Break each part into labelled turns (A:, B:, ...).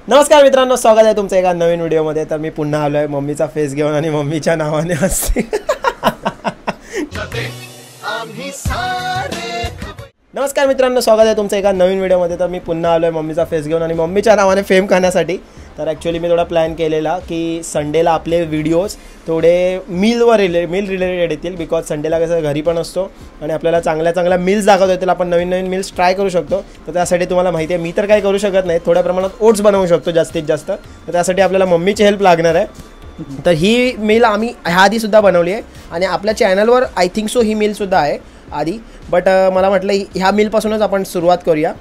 A: नमस्कार मित्रांनो, स्वागत आहे तुमचं एका नवीन व्हिडिओमध्ये. तर मी पुन्हा आलो आहे मम्मीचा फेस घेऊन आणि मम्मीच्या नावाने हसते. नमस्कार मित्रांनो, स्वागत आहे तुमचं एका नवीन व्हिडिओमध्ये. तर मी पुन्हा आलो आहे मम्मीचा फेस घेऊन आणि मम्मीच्या नावाने फेम खाण्यासाठी. तर ॲक्च्युली मी थोडा प्लॅन केलेला की संडेला आपले व्हिडिओज थोडे मील रिलेटेड येतील. बिकॉज संडेला कसं घरी पण असतो आणि आपल्याला चांगल्या मिल्स दाखवता येतील. आपण नवीन मिल्स ट्राय करू शकतो. तर त्यासाठी तुम्हाला माहिती आहे मी तर काही करू शकत नाही, थोड्या प्रमाणात ओट्स बनवू शकतो जास्तीत जास्त. तर त्यासाठी आपल्याला मम्मीची हेल्प लागणार आहे. तर ही मील आम्ही ह्या आधीसुद्धा बनवली आहे आणि आपल्या चॅनलवर आय थिंक सो ही मीलसुद्धा आहे आधी. बट मला म्हटलं ह्या मीलपासूनच आपण सुरुवात करूया.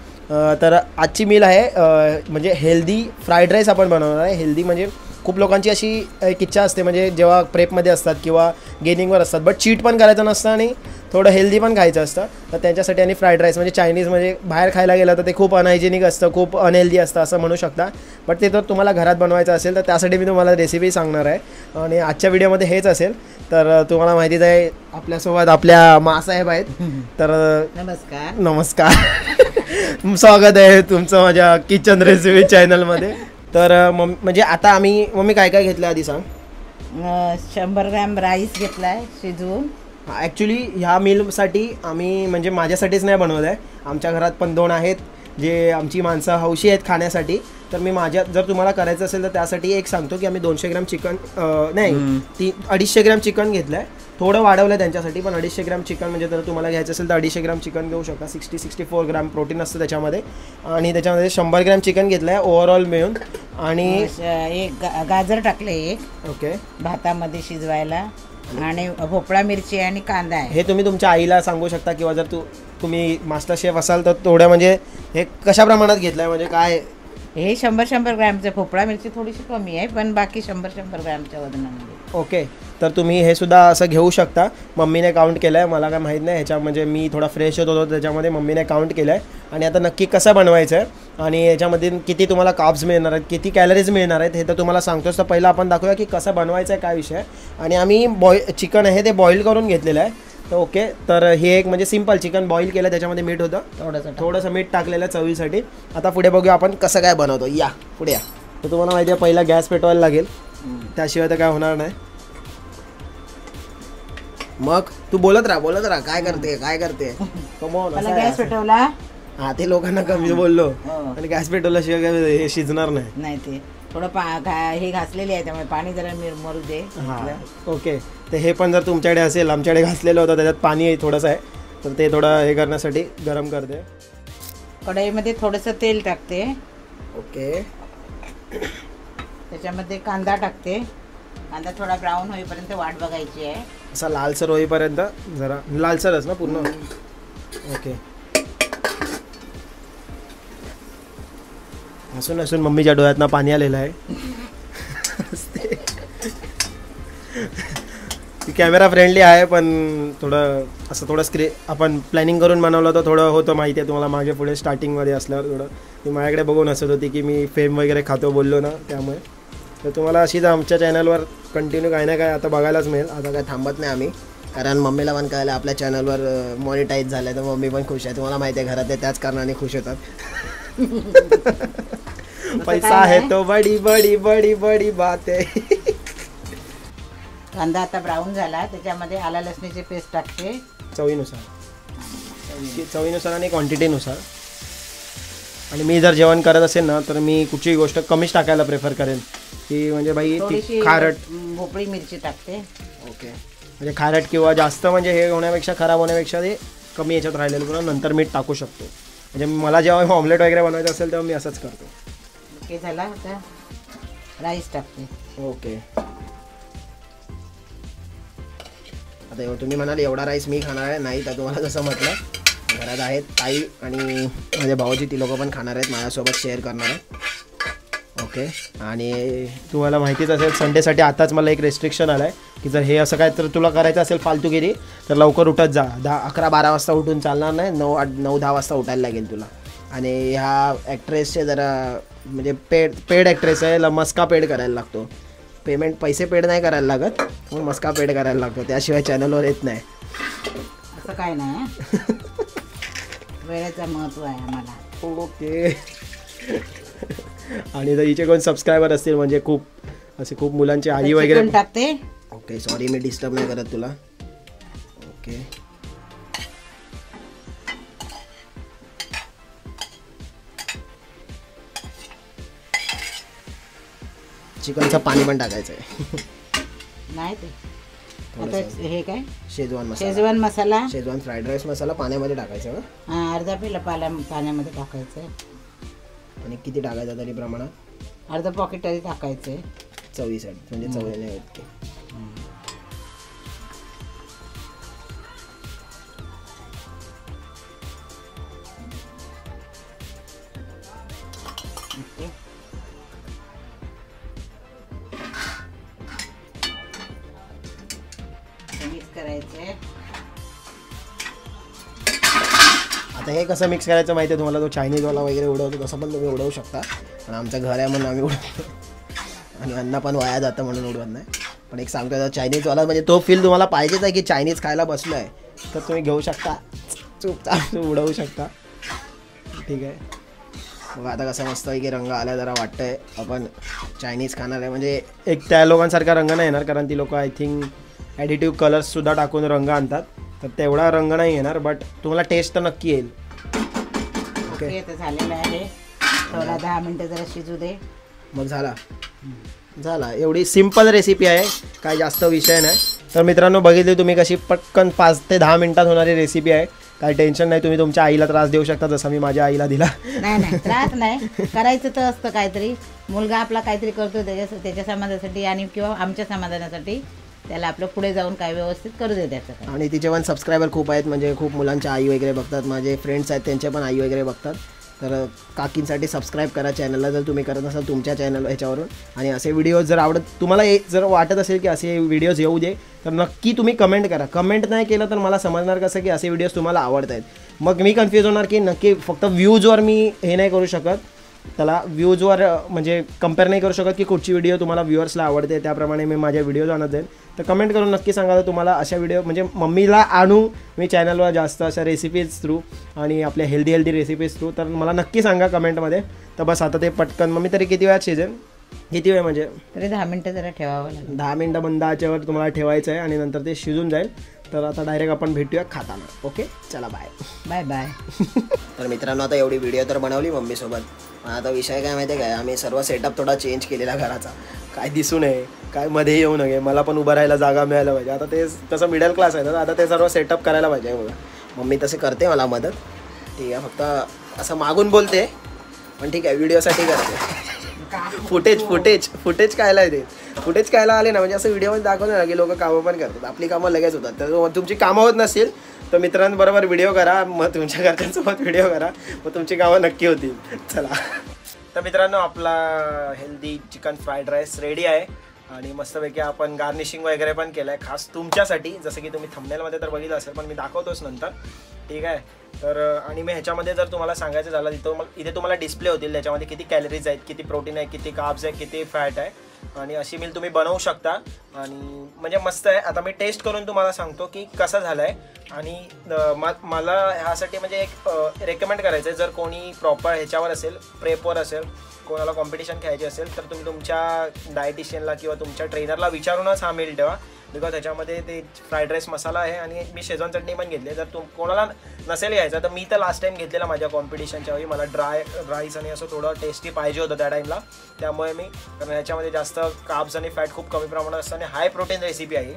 A: तर आजची मील आहे म्हणजे हेल्दी फ्राईड राईस आपण बनवणार आहे. हेल्दी म्हणजे खूप लोकांची अशी एक इच्छा असते, म्हणजे जेव्हा प्रेपमध्ये असतात किंवा गेनिंगवर असतात, बट चीट पण करायचं नसतं आणि थोडं हेल्दी पण खायचं असतं. तर त्यांच्यासाठी आणि फ्राईड राईस म्हणजे चायनीज म्हणजे बाहेर खायला गेलं तर ते खूप अनहायजेनिक असतं, खूप अनहेल्दी असतं असं म्हणू शकता. बट ते तर तुम्हाला घरात बनवायचं असेल तर त्यासाठी मी तुम्हाला रेसिपी सांगणार आहे आणि आजच्या व्हिडिओमध्ये हेच असेल. तर तुम्हाला माहितीच आहे आपल्यासोबत आपल्या मासाहेब आहेत. तर नमस्कार स्वागत आहे तुमचं माझ्या किचन रेसिपी चॅनलमध्ये. तर म्हणजे आता मम्मी काय काय घेतलं आधी सांग.
B: 100 ग्रॅम राईस घेतलाय शिजवून.
A: ॲक्च्युली ह्या मीलसाठी आम्ही म्हणजे माझ्यासाठीच नाही बनवलं आहे, आमच्या घरात पण 2 आहेत जे आमची माणसं हौशी आहेत खाण्यासाठी. तर मी जर तुम्हाला करायचं असेल तर त्यासाठी एक सांगतो की आम्ही 200 ग्रॅम चिकन 250 ग्रॅम चिकन घेतलं आहे. थोडं वाढवलं आहे त्यांच्यासाठी, पण 250 ग्रॅम चिकन म्हणजे जर तुम्हाला घ्यायचं असेल तर 250 ग्रॅम चिकन घेऊ शकता. 64 ग्रॅम प्रोटीन असतं त्याच्यामध्ये. आणि त्याच्यामध्ये 100 ग्रॅम चिकन घेतलं आहे ओव्हरऑल मिळून. आणि
B: एक गाजर टाकले एक
A: ओके
B: भातामध्ये शिजवायला, आणि भोपळा मिरची आणि कांदा आहे.
A: हे तुम्ही तुमच्या आईला सांगू शकता किंवा जर तुम्ही मास्टर शेफ असाल तर थोड्या म्हणजे हे कशा प्रमाणात घेतलं आहे म्हणजे काय.
B: हे 100 ग्रॅमचं. भोपळा मिरची थोडीशी कमी आहे पण बाकी 100 ग्रॅमच्या वजनामध्ये.
A: ओके, तर तुम्ही हे सुद्धा असं घेऊ शकता. मम्मीने काउंट केलं आहे, मला काय माहीत नाही ह्याच्या म्हणजे मी थोडा फ्रेश होत होतो त्याच्यामध्ये मम्मीने काउंट केलं आहे. आणि आता नक्की कसं बनवायचं आहे आणि याच्यामध्ये किती तुम्हाला कार्ब्स मिळणार आहेत, किती कॅलरीज मिळणार आहेत हे तर तुम्हाला सांगतोच. तर पहिलं आपण दाखवूया की कसं बनवायचं आहे, काय विषय आहे. आणि आम्ही चिकन आहे ते बॉईल करून घेतलेलं आहे. तर ओके, तर हे एक म्हणजे सिंपल चिकन बॉईल केलं, त्याच्यामध्ये मीठ होतं, थोडंसं मीठ टाकलेलं चवीसाठी. आता पुढे बघूया आपण कसं काय बनवतो. या पुढे या. तर तुम्हाला माहिती आहे पहिला गॅस पेटवायला लागेल, त्याशिवाय तर काय होणार नाही. मग तू बोलत राहा काय करते
B: गॅस पेटवला.
A: हा, ते लोकांना कमी बोललो आणि गॅस पेटवल्याशिवाय काय हे शिजणार नाही.
B: ते थोडं हे घासलेली आहे त्यामुळे पाणी जरा मरू दे.
A: ओके, तर हे पण जर तुमच्याकडे असेल, आमच्याकडे घासलेलं होतं त्याच्यात पाणी थोडंसं आहे, तर ते थोडं हे करण्यासाठी गरम करते.
B: कढईमध्ये थोडंसं तेल टाकते.
A: ओके,
B: त्याच्यामध्ये कांदा टाकते. कांदा थोडा ब्राऊन होईपर्यंत वाट बघायची आहे,
A: असा लालसर होईपर्यंत. जरा लालसरच ना पूर्ण. ओके, असून मम्मीच्या डोळ्यातनं पाणी आलेलं आहे. कॅमेरा फ्रेंडली आहे पण थोडं आपण प्लॅनिंग करून बनवलं तर थोडं होतं. माहिती आहे तुम्हाला मागे पुढे स्टार्टिंगमध्ये असल्यावर थोडं ती माझ्याकडे बघून हसत होती की मी फेम वगैरे खातो बोललो ना, त्यामुळे. तर तुम्हाला अशीच आमच्या चॅनलवर कंटिन्यू काय ना काय आता बघायलाच मिळेल. आता काय थांबत नाही आम्ही, कारण मम्मीला पण कळलं आपल्या चॅनलवर मॉनिटाईज झालं तर मम्मी पण खुश आहे. तुम्हाला माहिती आहे घरात त्याच कारणाने खुश होतात. पैसा है तो बडी बडी बडी बडी बात आहे.
B: कांदा आता ब्राऊन झाला, त्याच्यामध्ये आला लसणीची पेस्ट टाकते
A: चवीनुसार आणि क्वांटिटीनुसार. आणि मी जर जेवण करत असेल ना तर मी कुठची गोष्ट कमीच टाकायला प्रेफर करेन की म्हणजे बाई ती खारट.
B: भोपळी मिरची टाकते.
A: ओके, म्हणजे खारट किंवा जास्त म्हणजे हे होण्यापेक्षा, खराब होण्यापेक्षा ते कमी याच्यात राहिलेलं पुन्हा नंतर मीठ टाकू शकतो. म्हणजे मला जेव्हा ऑमलेट वगैरे बनवायचं असेल तेव्हा मी असंच करतो.
B: ओके, झाला. आता राईस टाकते.
A: ओके, आता तुम्ही म्हणाल एवढा राईस मी खाणार आहे, नाही तर तुम्हाला जसं म्हटलं घरात आहेत आई आणि माझे भाऊजी, ती लोकं पण खाणार आहेत, माझ्यासोबत शेअर करणार आहे. ओके, आणि तुम्हाला माहितीच असेल संडेसाठी आताच मला एक रेस्ट्रिक्शन आलं आहे की जर हे असं काय तर तुला करायचं असेल फालतूगिरी तर लवकर उठत जा. 11-12 वाजता उठून चालणार नाही, 9-10 वाजता उठायला लागेल तुला. आणि ह्या ॲक्ट्रेसचे जरा म्हणजे पेड ॲक्ट्रेस आहे, मस्का पेड करायला लागतो. पैसे पेड नाही करायला लागत, मग मस्का पेड करायला लागतो, त्याशिवाय चॅनलवर येत नाही.
B: असं काय नाही, वेळेचं महत्त्व आहे आम्हाला.
A: ओके, आणि जर हिचे कोण सबस्क्रायबर असतील म्हणजे खूप मुलांची आई वगैरे
B: चिकन टाकते.
A: ओके सॉरी मी डिस्टर्ब नाही करत तुला. ओके चिकनचं पाणी पण टाकायचं आहे.
B: नाही ते आता हे काय
A: शेजवान
B: मसाला
A: शेजवान फ्राईड राईस मसाला पाण्यामध्ये टाकायचा का?
B: हा, अर्धा पेला पाण्यामध्ये टाकायचं.
A: आणि किती टाकायचं तरी प्रमाणात?
B: अर्धा पॉकेट तरी टाकायचं
A: चवीसाठी, म्हणजे चवीने इतके.
B: मिक्स करायचे.
A: आता हे कसं मिक्स करायचं माहिती आहे तुम्हाला? तो चायनीजवाला वगैरे उडवतो तसं पण तुम्ही उडवू शकता, पण आमचं घर आहे म्हणून आम्ही उडवतो आणि अन्न पण वाया जातं म्हणून उडवत नाही. पण एक सांगतो चायनीजवाला म्हणजे तो फील तुम्हाला पाहिजेच आहे की चायनीज खायला बसलो आहे तर तुम्ही घेऊ शकता, चुपचाप उडवू शकता. ठीक आहे. मग आता कसं मस्त आहे की रंग आला, जरा वाटतंय आपण चायनीज खाणार आहे. म्हणजे एक त्या लोकांसारखा रंग नाही येणार, कारण ती लोक आय थिंक ॲडिटिव्ह कलर्ससुद्धा टाकून रंग आणतात, तर तेवढा रंग नाही येणार, बट तुम्हाला टेस्ट तर नक्की येईल.
B: ओके आता झालेलं आहे. थोडा 10 मिनटं जरा शिजू दे.
A: मग झाला. एवढी सिम्पल रेसिपी आहे, काय जास्त विषय नाही. तर मित्रांनो बघितली तुम्ही कशी पटकन 5 ते 10 मिनिटात होणारी रेसिपी आहे. काही टेन्शन नाही, तुम्ही तुमच्या आईला त्रास देऊ शकता जसं मी माझ्या आईला दिला.
B: नाही त्रास नाही, करायचं तर असतं काहीतरी. मुलगा आपला काहीतरी करतो त्याच्या समाधानासाठी आणि किंवा आमच्या समाधानासाठी, त्याला आपलं पुढे जाऊन काय व्यवस्थित करू दे त्याचं. आणि
A: तिचे पण सबस्क्रायबर खूप आहेत, म्हणजे खूप मुलांच्या आई वगैरे बघतात, माझे फ्रेंड्स आहेत त्यांचे पण आई वगैरे बघतात. तर काकींसाठी सबस्क्राईब करा चॅनलला जर तुम्ही करत असाल तुमच्या चॅनल ह्याच्यावरून. आणि असे व्हिडिओज जर तुम्हाला जर वाटत असेल की असे व्हिडिओज येऊ दे तर नक्की तुम्ही कमेंट करा. कमेंट नाही केलं तर मला समजणार कसं की असे व्हिडिओज तुम्हाला आवडत आहेत. मग मी कन्फ्यूज होणार की नक्की फक्त व्ह्यूजवर मी हे नाही करू शकत, त्याला व्ह्यूजवर म्हणजे कंपेअर नाही करू शकत की कुठची व्हिडिओ तुम्हाला व्ह्युअर्सला आवडते, त्याप्रमाणे मी माझ्या व्हिडिओज आणत जाईल. तर कमेंट करून नक्की सांगा तुम्हाला अशा व्हिडिओ म्हणजे मम्मीला आणू मी चॅनलवर जास्त अशा रेसिपीज थ्रू आणि आपल्या हेल्दी रेसिपीज थ्रू, तर मला नक्की सांगा कमेंटमध्ये. तर बस आता ते पटकन मम्मी तरी किती वेळात शिजेल? किती वेळ म्हणजे
B: तरी 10 मिनटं जरा ठेवावं लागेल.
A: 10 मिनटं बंद आचेवर तुम्हाला ठेवायचं आहे आणि नंतर ते शिजून जाईल. तर आता डायरेक्ट आपण भेटूया खाताना. ओके चला बाय
B: बाय.
A: तर मित्रांनो आता एवढी व्हिडिओ तर बनवली मम्मीसोबत, पण आता विषय काय माहिती आहे काय, आम्ही सर्व सेटअप थोडा चेंज केलेला घराचा, काय दिसू नये, काय मध्ये येऊ नये, मला पण उभं राहायला जागा मिळायला पाहिजे. आता ते तसं मिडल क्लास आहे तर आता ते सर्व सेटअप करायला पाहिजे. बघा मम्मी तसे करते मला मदत, ठीक आहे, फक्त असं मागून बोलते, पण ठीक आहे व्हिडिओसाठी करते. फुटेज कायला येते, फुटेज कायला आले ना म्हणजे असं व्हिडिओमध्ये दाखवलं ना की लोक कामं पण करतात, आपली कामं लगेच होतात. तर तुमची कामं होत नसतील तर मित्रांबरोबर व्हिडिओ करा, मग तुमच्या घरच्यांसोबत व्हिडिओ करा, मग तुमची कामं नक्की होतील. चला तर मित्रांनो आपला healthy chicken fried rice ready आहे आणि मस्तपैकी आपण गार्निशिंग वगैरे पण केलं आहे खास तुमच्यासाठी, जसं की तुम्ही थंबनेलमध्ये तर बघितलं असेल पण मी दाखवतोच नंतर, ठीक आहे. तर आणि मी ह्याच्यामध्ये जर तुम्हाला सांगायचं झालं इथे तुम्हाला डिस्प्ले होतील त्याच्यामध्ये किती कॅलरीज आहेत, किती प्रोटीन आहे, किती कार्ब्स आहे, किती फॅट आहे, आणि अशी मील तुम्ही बनवू शकता आणि म्हणजे मस्त आहे. आता मी टेस्ट करून तुम्हाला सांगतो की कसं झालं आहे. आणि मला ह्यासाठी म्हणजे एक रेकमेंड करायचं आहे, जर कोणी प्रॉपर ह्याच्यावर असेल, प्रेपवर असेल, कोणाला कॉम्पिटिशन खेळायची असेल तर तुम्ही तुमच्या डायटिशियनला किंवा तुमच्या ट्रेनरला विचारूनच हा मील ठेवा, बिकॉज त्याच्यामध्ये ते फ्राईड राईस मसाला आहे आणि मी शेजवान चटणी पण घेतली. जर कोणाला नसेल घ्यायचं तर मी तर लास्ट टाइम घेतलेला माझ्या कॉम्पिटिशनच्या वेळी, मला ड्राय राईस आणि असं थोडं टेस्टी पाहिजे होतं त्या टाईमला, त्यामुळे मी, कारण ह्याच्यामध्ये जास्त कार्ब्स आणि फॅट खूप कमी प्रमाणात असतं आणि हाय प्रोटीन रेसिपी आहे,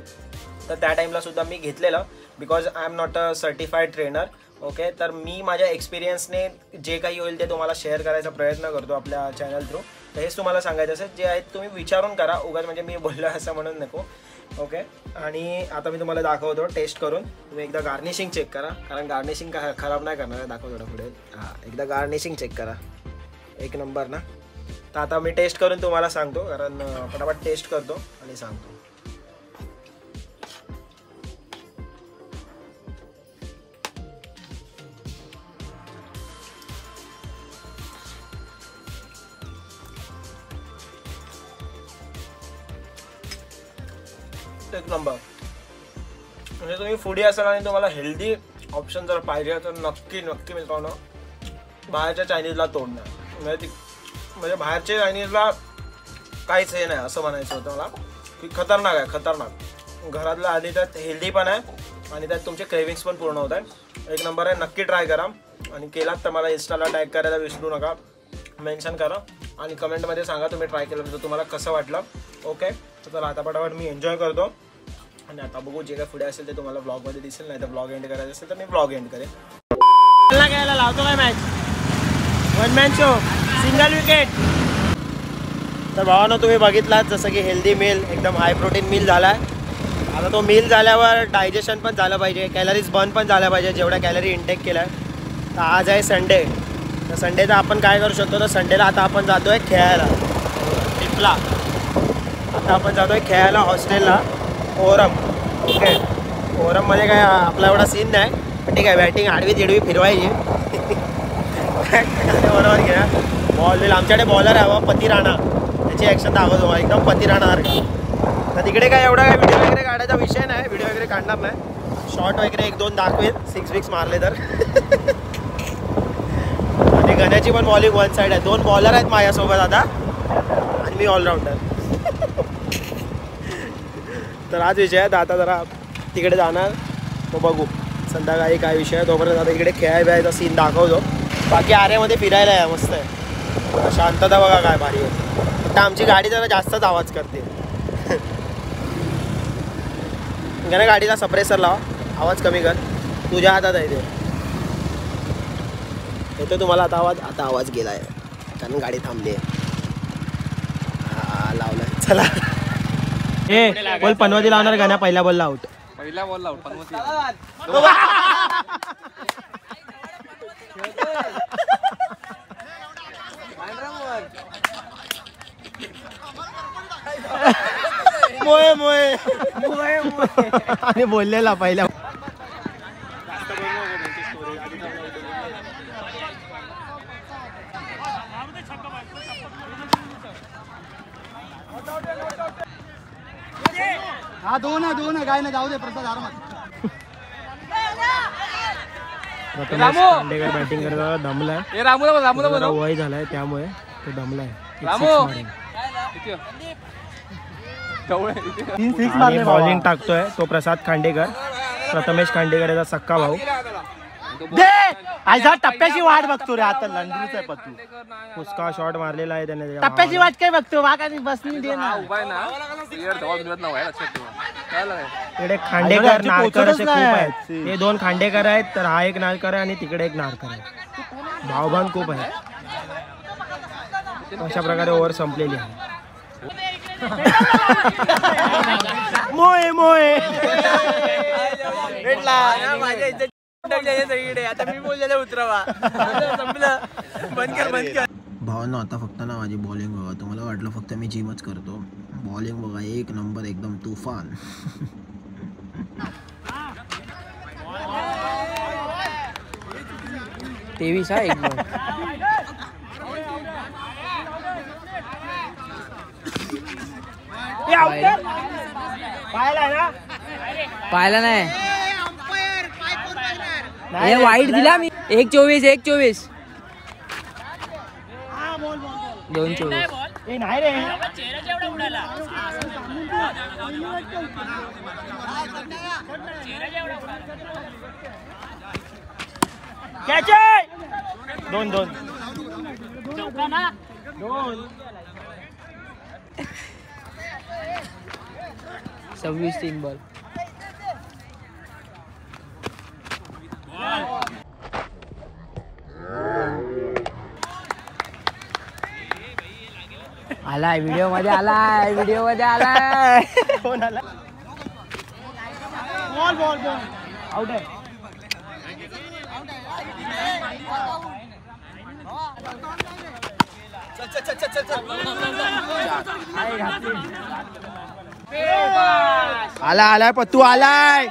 A: तर त्या टाईमला सुद्धा मी घेतलेलं, because I am not a certified trainer. Okay, तर मी माझ्या एक्सपिरियन्सने जे काही होईल ते तुम्हाला शेअर करायचा प्रयत्न करतो आपल्या चॅनल थ्रू. तर हेच तुम्हाला सांगायचं असेल, जे आहेत तुम्ही विचारून करा, उगाच म्हणजे मी बोललो असं म्हणून नको. ओके, आणि आता मी तुम्हाला दाखवतो टेस्ट करून, तुम्ही एकदा गार्निशिंग चेक करा, कारण गार्निशिंग खराब नाही करणार आहे. दाखवतो थोडं पुढे, हां एकदा गार्निशिंग चेक करा, एक नंबर ना. तर आता मी टेस्ट करून तुम्हाला सांगतो, कारण पटापट टेस्ट करतो आणि सांगतो. एक नंबर. म्हणजे तुम्ही फूडी असाल आणि तुम्हाला हेल्दी ऑप्शन जर पाहिजे तर नक्की मित्रांनो बाहेरच्या चायनीजला तोडणार. म्हणजे ती म्हणजे बाहेरचे चायनीजला काहीच हे नाही असं म्हणायचं होतं मला की खतरनाक आहे खतरनाक. घरातलं आधी त्यात हेल्दी पण आहे आणि त्यात तुमचे क्रेविंग्स पण पूर्ण होत आहे. एक नंबर आहे, नक्की ट्राय करा आणि केलात तर मला इंस्टाला टॅग करायला विसरू नका, मेन्शन करा आणि कमेंटमध्ये सांगा तुम्ही ट्राय केलं तर तुम्हाला कसं वाटलं. ओके, तर आता पटापट मी एन्जॉय करतो आणि आता बघू जे काय पुढे असेल ते तुम्हाला ब्लॉगमध्ये दिसेल, नाही तर ब्लॉग एंड करायचं असेल तर मी ब्लॉग एंड करेन. घ्यायला लावतो काय match, one man show, single wicket. तर भावानं तुम्ही बघितलात जसं की हेल्दी मील, एकदम हाय प्रोटीन मील झाला आहे. आता तो मील झाल्यावर डायजेशन पण झालं पाहिजे, कॅलरीज बर्न पण झाल्या पाहिजे जेवढ्या कॅलरी इंटेक केल्या आहे. तर आज आहे संडे, तर संडेचा आपण काय करू शकतो, तर संडेला आता आपण जातो आहे खेळायला ट्रिपला. आता आपण जातो आहे खेळायला हॉस्टेलला ओरम. ओके, ओरममध्ये काय आपला एवढा सीन नाही, पण ठीक आहे. बॅटिंग आडवी तिडवी फिरवायची बरोबर घ्या. बॉल बिल आमच्याकडे बॉलर आहे बाबा पती राणा, त्याची ॲक्शन दाखवतो बाबा एकदम पती राणासारखा. तर तिकडे काय एवढा काय व्हिडिओ वगैरे काढायचा विषय नाही, व्हिडिओ वगैरे काढणार नाही, शॉर्ट वगैरे 1-2 दाखवेल 6 विक्स मारले तर. आणि गण्याची पण बॉलिंग वन साईड आहे, 2 बॉलर आहेत माझ्यासोबत आता आणि मी ऑलराऊंडर. तर आज विषय आहे, आता जरा तिकडे जाणार, तो बघू संध्याकाळी काय विषय आहे. तोपर्यंत आता इकडे खेळायचा सीन दाखवतो. बाकी आर्यामध्ये फिरायला आहे, मस्त आहे, शांतता बघा काय भारी आहे. फक्त आमची गाडी जरा जास्तच आवाज करते. गण्या गाडीला सप्रेसर लाव, आवाज कमी कर, तुझ्या हातात आहे ते. येतो तुम्हाला आता आवाज, आता आवाज गेला आहे कारण गाडी थांबली आहे. लावलाय, चला. ए बोल पनवती लावणार गाण्या, पहिल्या बॉलला आउट,
C: पहिला बॉल आउट पनवती.
A: मोये मोये मोये आणि बोललेला पहिला.
C: हा दोन काय ना, जाऊ दे प्रसाद आरामात.
A: खांडेकर बॅटिंग करताना दमलाय,
C: रामू
A: वय झालाय त्यामुळे तो दमलाय. बॉलिंग टाकतोय तो प्रसाद खांडेकर, प्रथमेश खांडेकर सक्का भाऊ. टप्प्याची वाट बघतो रे, आता लंडूच आहे पत्तू, उसका शॉट मारलेला आहे त्याने, टप्प्याची वाट काय बघतो वाघ आणि बसनी दे ना. इकडे खांडेकर नारकर असे खूप आहेत, हे 2 खांडेकर आहेत, तर हा एक नारकर आहे आणि तिकडे एक नारकर आहे. भावभान खूप आहे. अशा प्रकारे ओव्हर संपलेली आहे. मोये मोये आता मी बोललेलं उतरवा, संपलं, बंद कर. भावांनो आता फक्त ना माझी बॉलिंग बघा, तुम्हाला वाटलं फक्त मी जिमच करतो, बॉलिंग बघा एक नंबर, एकदम तुफान. तेवीस आहे एकदम.
D: पाहिला नाही, हे वाईट दिला मी. 1-24 1-24 2-24
A: नाही रे. दोन
D: 26 3 बॉल. आलाय व्हिडिओ मध्ये, आलाय
A: कोण आला. बॉल आउट आहे. आलाय पत्तू आलाय.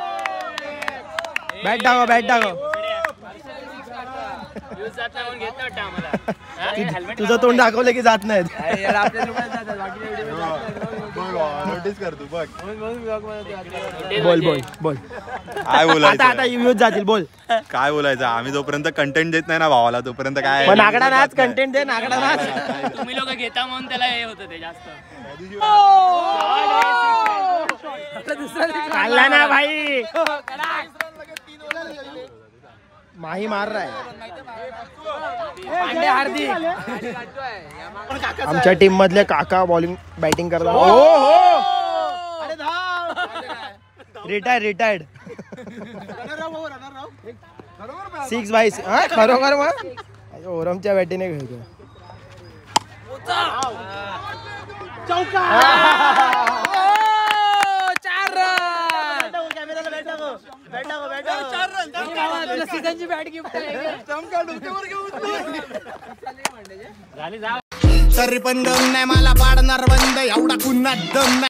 A: बॅट टाको तुझं तोंड दाखवलं की जात नाहीत.
E: नोटीस कर तू बघ.
A: बोल बोल बोल.
E: काय बोलायचं
A: आता व्ह्यूज जातील. बोल.
E: काय बोलायचं, आम्ही जोपर्यंत कंटेंट देत नाही ना भावाला तोपर्यंत काय.
A: पण नागडा नाच कंटेंट दे. नागडा नाच.
F: तुम्ही लोक घेता म्हणून त्याला हे होतं ते जास्त.
A: खाल्ला ना भाई. माही मार रहा है. आमच्या टीम मधले काका बॉलिंग बॅटिंग करतात. हो हो. रिटायर्ड 6/6. हा खरोखर मग ओरमच्या बॅटीने खेळतो.
G: तरी पण दम नाही मला पाडणार बंद एवढा पुन्हा दम नाही.